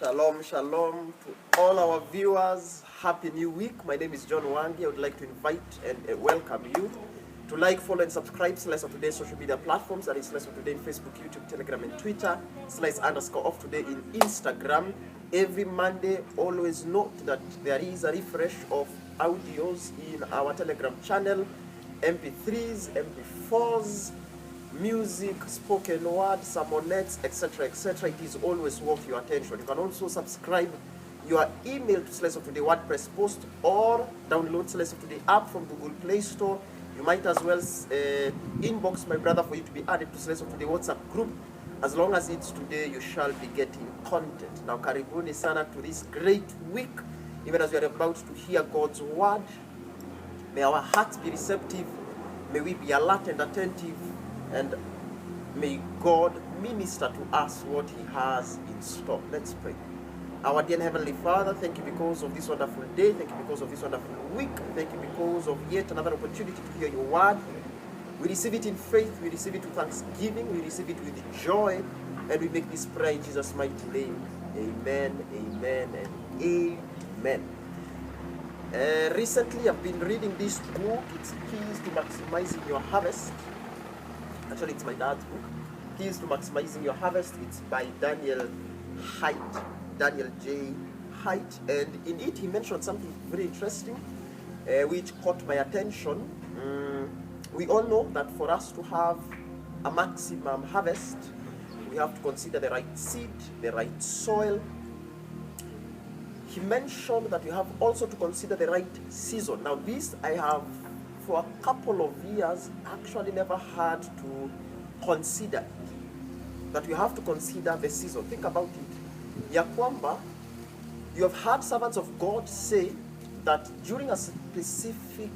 Shalom, shalom to all our viewers. Happy New Week. My name is John Wangi. I would like to invite and welcome you to like, follow, and subscribe Slice of Today social media platforms. That is Slice of Today in Facebook, YouTube, Telegram, and Twitter. Slice_of Today in Instagram. Every Monday, always note that there is a refresh of audios in our Telegram channel, MP3s, MP4s, music, spoken word, sermonettes, etc., etc. It is always worth your attention. You can also subscribe your email to Slice of Today WordPress post or download Slice of Today app from Google Play Store. You might as well inbox my brother for you to be added to Slice of Today WhatsApp group. As long as it's today, you shall be getting content. Now, karibuni sana to this great week, even as we are about to hear God's word. May our hearts be receptive. May we be alert and attentive. And may God minister to us what He has in store. Let's pray. Our dear Heavenly Father, thank you because of this wonderful day. Thank you because of this wonderful week. Thank you because of yet another opportunity to hear your word. We receive it in faith. We receive it with thanksgiving. We receive it with joy. And we make this prayer in Jesus' mighty name. Amen, amen, and amen. Recently, I've been reading this book. It's Keys to Maximizing Your Harvest. Actually, it's my dad's book, Keys to Maximizing Your Harvest. It's by Daniel Haidt, Daniel J. Haidt. And in it, he mentioned something very interesting, which caught my attention. We all know that for us to have a maximum harvest, we have to consider the right seed, the right soil. He mentioned that we have also to consider the right season. Now, this I have, for a couple of years, actually never had to consider that we have to consider the season. Think about it. Ya kwamba, you have heard servants of God say that during a specific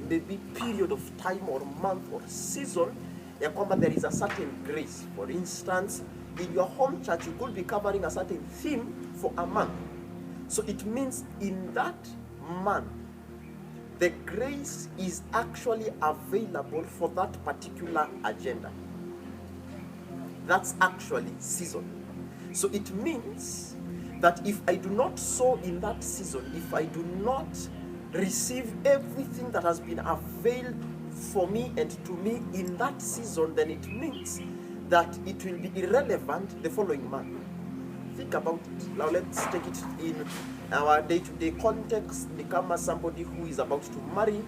maybe period of time or month or season, ya kwamba there is a certain grace. For instance, in your home church, you could be covering a certain theme for a month. So it means in that month, the grace is actually available for that particular agenda. That's actually season. So it means that if I do not sow in that season, if I do not receive everything that has been availed for me and to me in that season, then it means that it will be irrelevant the following month. Think about it. Now let's take it in our day-to-day context. Become as somebody who is about to marry.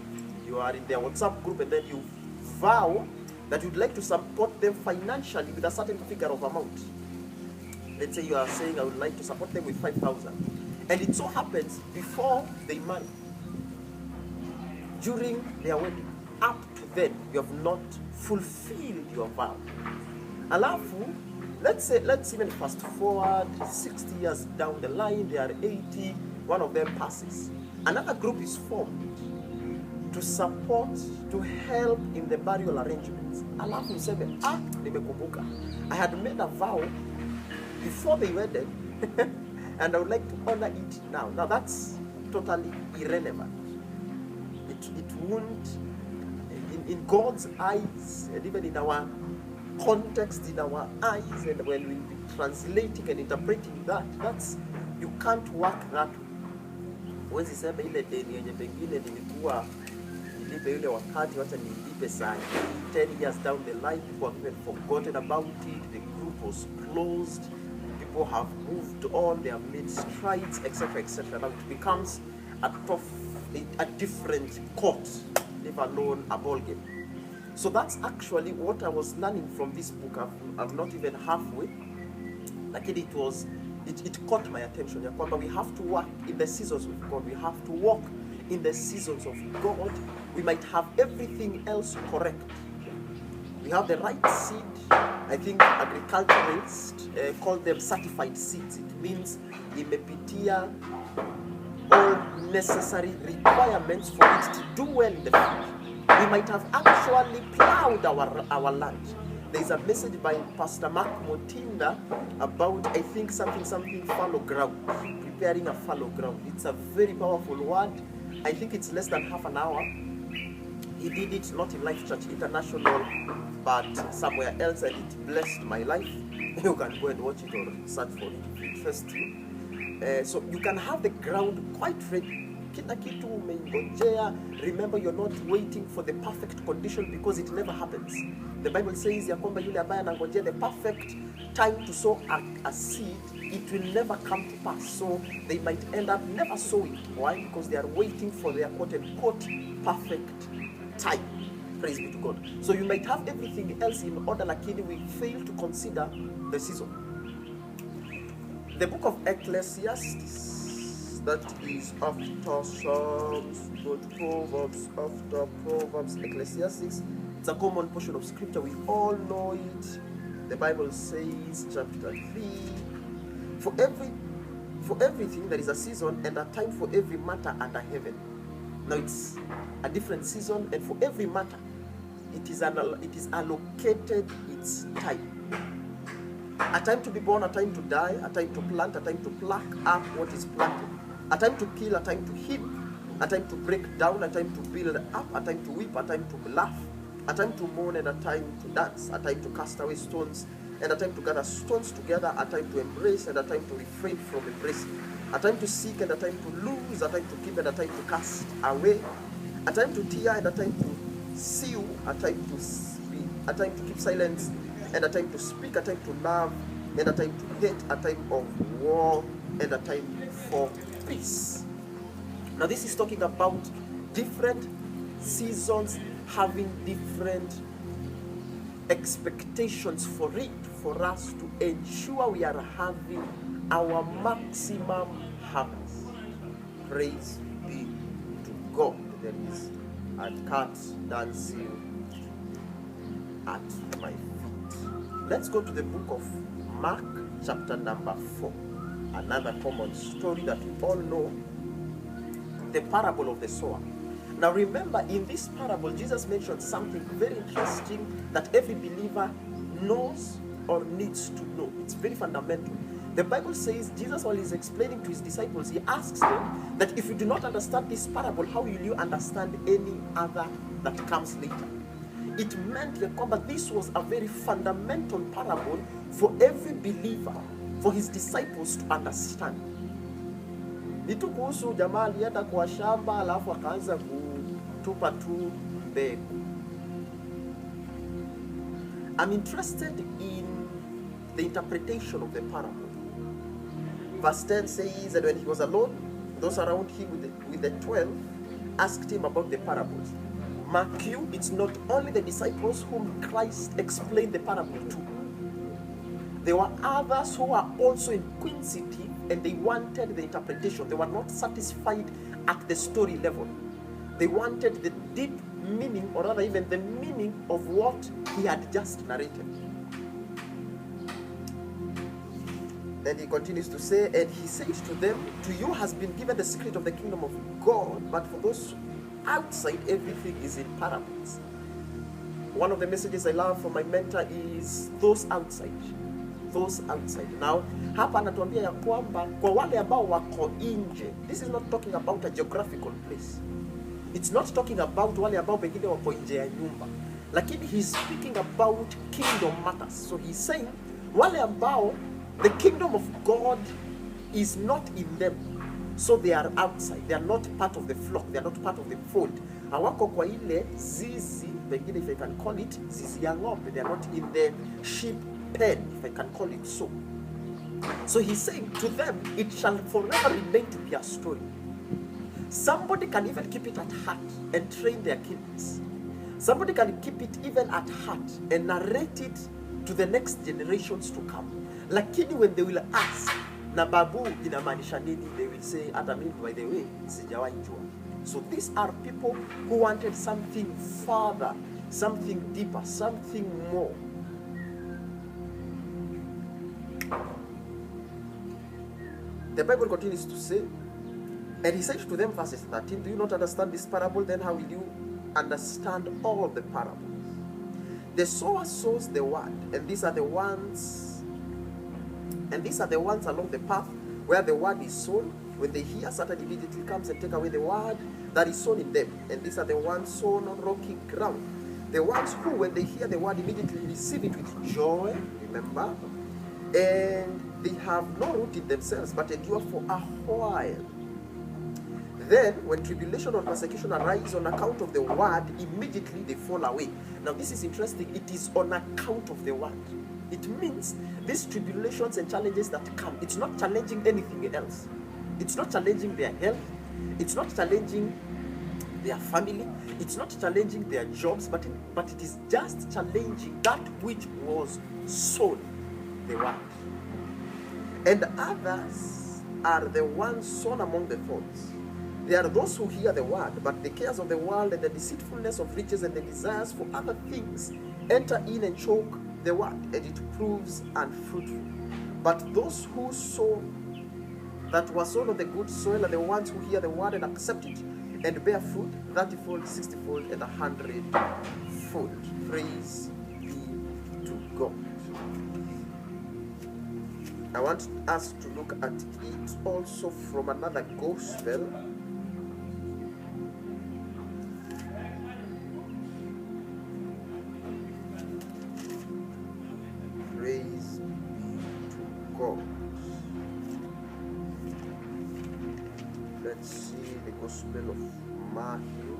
You are in their WhatsApp group and then you vow that you'd like to support them financially with a certain figure of amount. Let's say you are saying, I would like to support them with 5,000. And it so happens before they marry, during their wedding, up to then, you have not fulfilled your vow. Alafu, let's even fast forward 60 years down the line, they are 80, one of them passes. Another group is formed to support, to help in the burial arrangements. Alafu useme, nimekumbuka. I had made a vow before they wedded, and I would like to honor it now. Now that's totally irrelevant. It won't, in God's eyes, and even in our context, in our eyes, and when we'll be translating and interpreting that's, you can't work that way. Huwezi sema ile deni yenye pengine nilikuwa nilipe yule wakati, wacha nilipe saa 10 years down the line, people have even forgotten about it, the group was closed, people have moved on, they have made strides, etc., etc. Now it becomes a different court, leave alone a ball game. So that's actually what I was learning from this book. I'm not even halfway. Like it caught my attention. We have to work in the seasons with God. We have to walk in the seasons of God. We might have everything else correct. We have the right seed. I think agriculturists call them certified seeds. It means imepitia all necessary requirements for it to do well in the future. We might have actually plowed our land. There's a message by Pastor Mark Motinda about, I think, something fallow ground, preparing a fallow ground. It's a very powerful word. I think it's less than half an hour. He did it not in Life Church International, but somewhere else, and it blessed my life. You can go and watch it or search for it. interest you. So you can have the ground quite ready. Kila kitu umeingojea. Remember, you're not waiting for the perfect condition, because it never happens. The Bible says ya kwamba yule ambaye anangojea the perfect time to sow a seed, it will never come to pass. So they might end up never sowing. Why? Because they are waiting for their quote-unquote perfect time. Praise be to God. So you might have everything else in order, lakini we fail to consider the season. The book of Ecclesiastes, that is after Psalms, but Proverbs, after Proverbs, Ecclesiastes. It's a common portion of scripture. We all know it. The Bible says, chapter 3, for everything there is a season and a time for every matter under heaven. Now it's a different season, and for every matter, it is allocated its time. A time to be born, a time to die, a time to plant, a time to pluck up what is planted, a time to kill, a time to heal, a time to break down, a time to build up, a time to weep, a time to laugh, a time to mourn and a time to dance, a time to cast away stones and a time to gather stones together, a time to embrace and a time to refrain from embracing, a time to seek and a time to lose, a time to keep and a time to cast away, a time to tear and a time to seal, a time to speak, a time to keep silence and a time to speak, a time to love and a time to hate, a time of war and a time for peace. Now this is talking about different seasons having different expectations for it, for us to ensure we are having our maximum harvest. Praise be to God. There is a cat dancing at my feet. Let's go to the book of Mark, chapter number 4. Another common story that we all know, the parable of the sower. Now remember, in this parable, Jesus mentioned something very interesting that every believer knows or needs to know. It's very fundamental. The Bible says, Jesus, while he's explaining to his disciples, he asks them that if you do not understand this parable, how will you understand any other that comes later? It meant that this was a very fundamental parable for every believer, for his disciples to understand. Nitu kuhusu jamaa alienda kwa shamba alafu akaanza kutupa tu mbegu. I'm interested in the interpretation of the parable. Verse 10 says that when he was alone, those around him with the 12 asked him about the parables. Mark you, it's not only the disciples whom Christ explained the parable to. There were others who were also inquisitive and they wanted the interpretation. They were not satisfied at the story level. They wanted the deep meaning, or rather even the meaning of what he had just narrated. And he continues to say, and he says to them, to you has been given the secret of the kingdom of God, but for those outside, everything is in parables. One of the messages I love from my mentor is those outside. Those outside. Now, hapa anatuambia ya kwamba kwa wale ambao wako nje. This is not talking about a geographical place. It's not talking about wale ambao pengine wako nje ya nyumba. Lakini he's speaking about kingdom matters. So he's saying wale ambao the kingdom of God is not in them. So they are outside. They are not part of the flock. They are not part of the fold. Hawako kwa ile zizi, pengine if I can call it, zizi ya ng'ombe. They are not in the sheep pen, if I can call it so. So he's saying to them, it shall forever remain to be a story. Somebody can even keep it at heart and train their kids. Somebody can keep it even at heart and narrate it to the next generations to come. Lakini when they will ask, na babu inamaanisha nini, they will say, hata mimi by the way, sijawahi jua. So these are people who wanted something further, something deeper, something more. The Bible continues to say, and he said to them, verses 13, do you not understand this parable? Then how will you understand all the parables? The sower sows the word, and these are the ones along the path where the word is sown. When they hear, Satan immediately comes and take away the word that is sown in them. And these are the ones sown on rocky ground. The ones who, when they hear the word, immediately receive it with joy, remember, and they have no root in themselves, but endure for a while. Then, when tribulation or persecution arise on account of the word, immediately they fall away. Now, this is interesting. It is on account of the word. It means these tribulations and challenges that come, it's not challenging anything else. It's not challenging their health. It's not challenging their family. It's not challenging their jobs, but it is just challenging that which was sown, the word. And others are the ones sown among the thorns. They are those who hear the word, but the cares of the world and the deceitfulness of riches and the desires for other things enter in and choke the word, and it proves unfruitful. But those who sow that were sown on the good soil are the ones who hear the word and accept it and bear fruit 30-fold, 60-fold, and 100-fold. Praise be to God. I want us to look at it also from another gospel. Praise be to God. Let's see the Gospel of Matthew.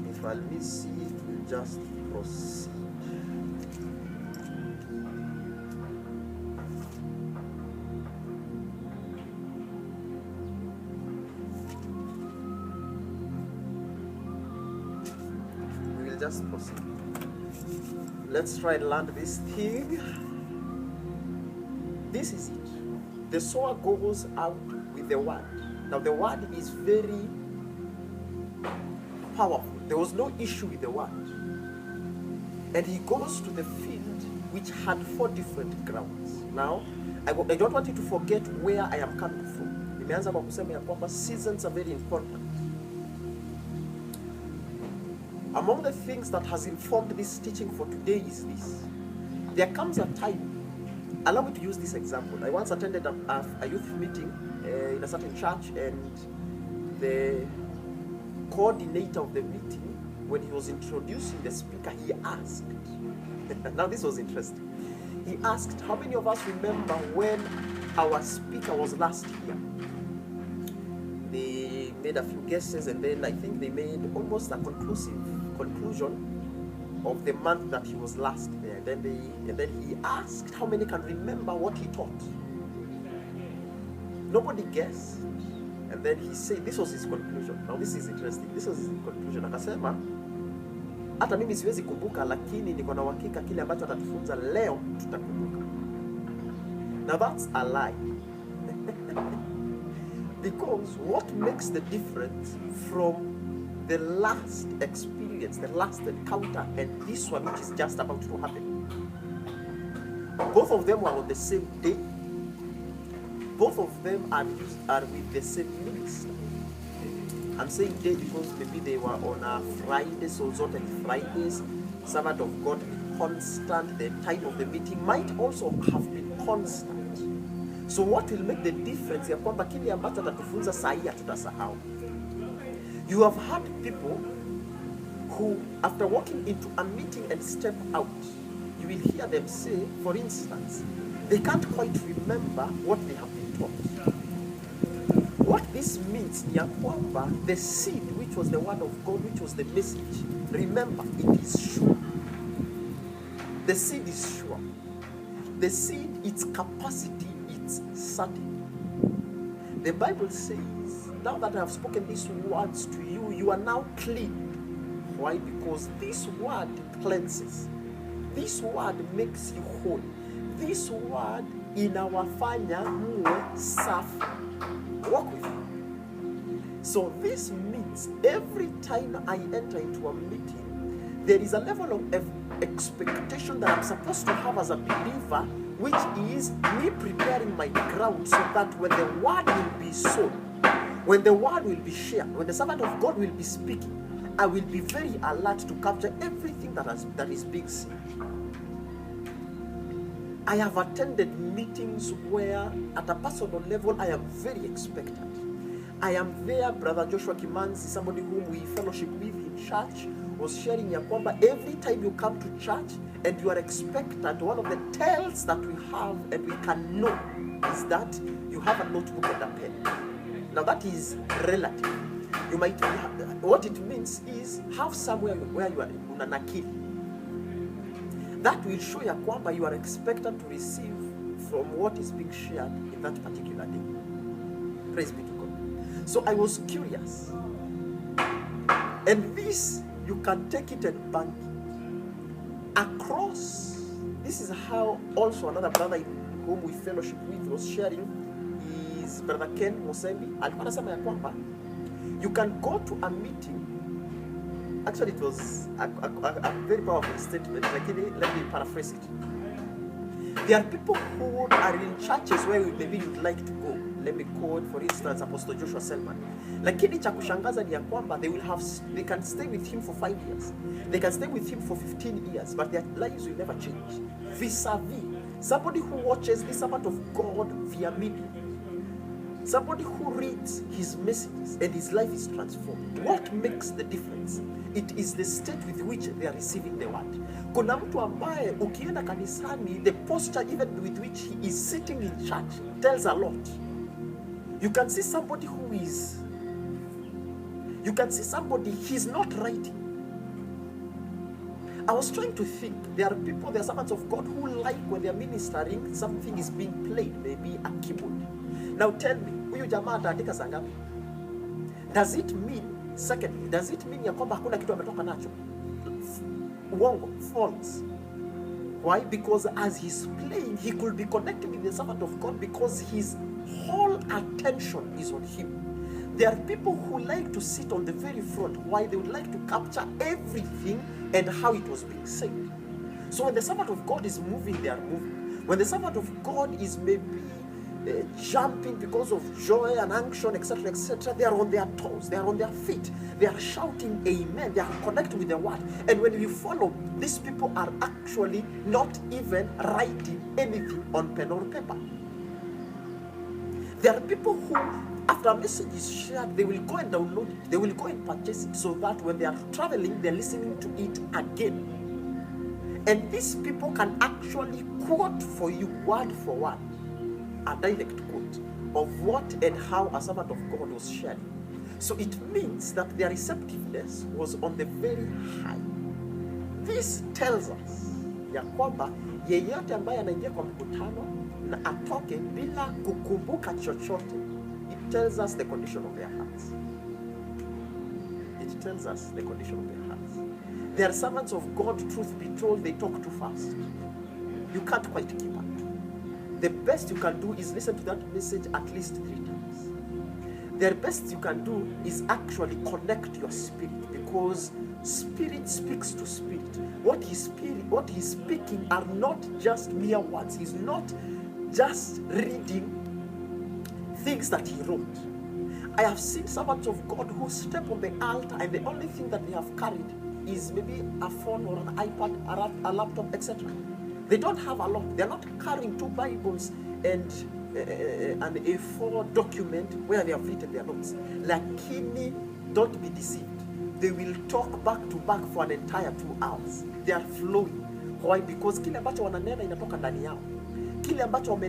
If I'll miss it, we'll just proceed. Just proceed. Let's try and land this thing. This is it. The sower goes out with the word. Now the word is very powerful. There was no issue with the word. And he goes to the field which had 4 different grounds. Now, I don't want you to forget where I am coming from. Nimeanza kwa kusema ya kwamba seasons are very important. Among the things that has informed this teaching for today is this. There comes a time, allow me to use this example. I once attended a youth meeting in a certain church, and the coordinator of the meeting, when he was introducing the speaker, he asked, now this was interesting, he asked, how many of us remember when our speaker was last here? They made a few guesses, and then I think they made almost a conclusion of the month that he was last there. And then he asked how many can remember what he taught. Nobody guessed. And then he said, this was his conclusion. Now this is interesting. This was his conclusion. Akasema, hata mimi siwezi kumbuka, lakini niko na uhakika kile ambacho atatufunza leo tutakumbuka. Now that's a lie. Because what makes the difference from the last experience, the last encounter, and this one which is just about to happen? Both of them were on the same day. Both of them are with the same minister. I'm saying day because maybe they were on a Friday, so certain Fridays, servant of God constant. The time of the meeting might also have been constant. So what will make the difference ya kwamba kile ambacho atatufunza saa hii hatutasahau. You have had people who, after walking into a meeting and step out, you will hear them say, for instance, they can't quite remember what they have been taught. What this means ni ya kwamba the seed, which was the word of God, which was the message, remember, it is sure. The seed is sure. The seed, its capacity, it's certain. The Bible says, now that I have spoken these words to you, you are now clean. Why? Because this word cleanses. This word makes you whole. This word inawafanya muwe safi. Walk with me. So this means every time I enter into a meeting, there is a level of expectation that I'm supposed to have as a believer, which is me preparing my ground so that when the word will be sown, when the word will be shared, when the servant of God will be speaking, I will be very alert to capture everything that is being said. I have attended meetings where at a personal level I am very expectant. I am there. Brother Joshua Kimanzi, somebody whom we fellowship with in church, was sharing ya kwamba every time you come to church and you are expectant, one of the tells that we have and we can know is that you have a notebook and a pen. Now that is relative. You might have, what it means is have somewhere where you are unanakili. That will show ya kwamba you are expectant to receive from what is being shared in that particular day. Praise be to God. So I was curious. And this, you can take it and bank across. This is how also another brother whom we fellowship with was sharing, is Brother Ken Mosembi. Alikuwa anasema ya kwamba you can go to a meeting. Actually, it was a very powerful statement. Let me paraphrase it. There are people who are in churches where maybe you'd like to go. Let me quote, for instance, Apostle Joshua Selman. Lakini cha kushangaza ni ya kwamba they can stay with him for 5 years. They can stay with him for 15 years, but their lives will never change. Vis-a-vis, somebody who watches the servant of God via media, somebody who reads his messages and his life is transformed. What makes the difference? It is the state with which they are receiving the word. Kuna mtu ambaye ukienda kanisani, the posture even with which he is sitting in church tells a lot. You can see somebody he's not writing. I was trying to think, there are servants of God who like when they are ministering, something is being played, maybe a keyboard. Now tell me, huyu jamaa ataandika saa ngapi? Does it mean ya kwamba hakuna kitu ametoka nacho? Uongo, false. Why? Because as he's playing, he could be connecting with the servant of God because his whole attention is on him. There are people who like to sit on the very front. Why? They would like to capture everything and how it was being said. So when the servant of God is moving, they are moving. When the servant of God is maybe jumping because of joy and unction, etc., they are on their toes, they are on their feet, they are shouting amen, they are connected with the word. And when you follow, these people are actually not even writing anything on pen or paper. There are people who, after a message is shared, they will go and download it, they will go and purchase it, so that when they are traveling, they're listening to it again. And these people can actually quote for you word for word, a direct quote of what and how a servant of God was sharing. So it means that their receptiveness was on the very high. This tells us ya kwamba yeyote ambaye anaingia kwa mkutano na atoke bila kukumbuka chochote, it tells us the condition of their hearts. It tells us the condition of their hearts. They are servants of God, truth be told, they talk too fast. You can't quite keep up. The best you can do is listen to that message at least 3 times. The best you can do is actually connect your spirit, because spirit speaks to spirit. What he's speaking are not just mere words. He's not just reading things that he wrote. I have seen servants of God who step on the altar and the only thing that they have carried is maybe a phone or an iPad, a laptop, etc. They don't have a lot. They're not carrying 2 Bibles and an A4 document where they have written their notes. Lakini, don't be deceived. They will talk back to back for an entire 2 hours. They are flowing. Why? Because kile ambacho wananena inatoka ndani yao. Kile ambacho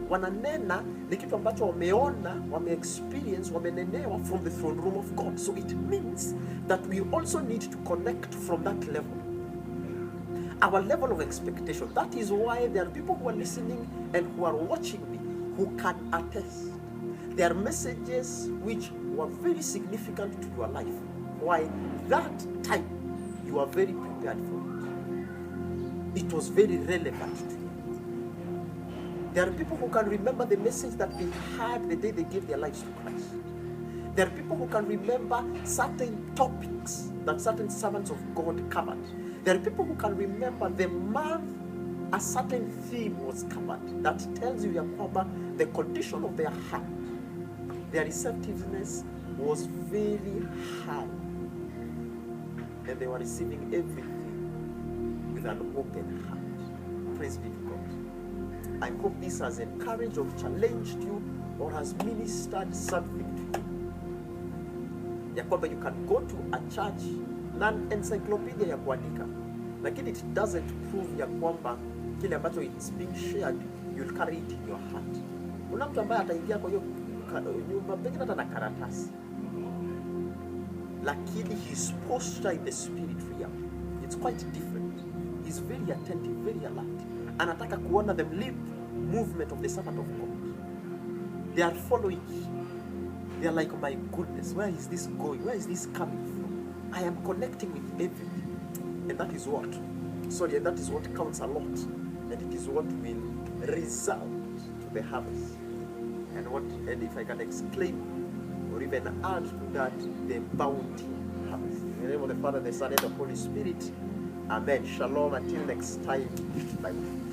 wananena ni kitu ambacho wameona, wame-experience, wamenenewa from the throne room of God. So it means that we also need to connect from that level. Our level of expectation. That is why there are people who are listening and who are watching me who can attest. There are messages which were very significant to your life. Why? That time you are very prepared for it. It was very relevant to you. There are people who can remember the message that they had the day they gave their lives to Christ. There are people who can remember certain topics that certain servants of God covered. There are people who can remember the month a certain theme was covered. That tells you the condition of their heart, their receptiveness was very high. And they were receiving everything with an open heart. Praise be to God. I hope this has encouraged or challenged you or has ministered something to you. ya kwamba you can go to a church na encyclopedia ya kuandika, lakini it doesn't prove ya kwamba kile ambacho it's being shared you'll carry it in your heart. Kuna mtu ambaye ataingia kwa hiyo nyumba pengine hata na karatasi, lakini his posture in the spirit realm, it's quite different. He's very attentive, very alert. Anataka kuona the lip movement of the servant of God. They are following. They are like, oh my goodness, where is this going? Where is this coming from? I am connecting with everything. And that is what? Sorry, and that is what counts a lot. And it is what will result to the harvest. And if I can explain or even add to that, the bounty harvest. In the name of the Father, the Son, and the Holy Spirit. Amen. Shalom. Until next time. Bye.